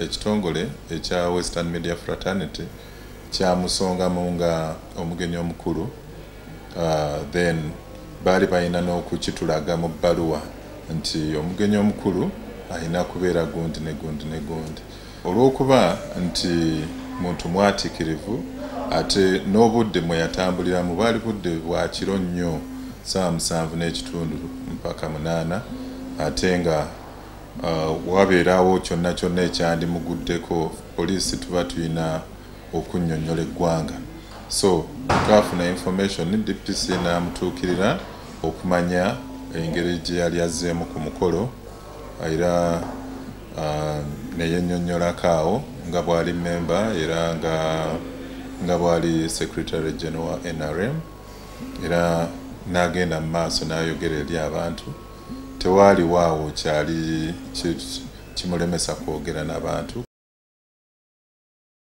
Ekitongole ekya Western Media Fraternity kyamusongamu nga omugenyi omukulu, then baali balina n'okukitulaga mu bbaluwa nti omugenyi omukulu alina kubeera gundi ne gundi ne gundi. Olw'okuba nti muntu mwatiikirivu ate n'obudde mwe yatambuliramu bwali budde bwa kiro nnyo, ssaawa 7:30 mpaka 8, ate nga wabeerawo kyonna kyonna ekyandimuguddeko, poliisi tuba tulina okunnyonnyola eggwanga. So twafuna information, DPC n'amutuukirira okumanya engeri gye yali azzeemu ku mukolo, era neyennyonnyolako awo nga bw'ali member era nga bw'ali Secretary General NRM, era n'agenda mu maaso n'ayogera eri abantu. Tewaaliwo awo kyali kimulemesa kwogera n'abantu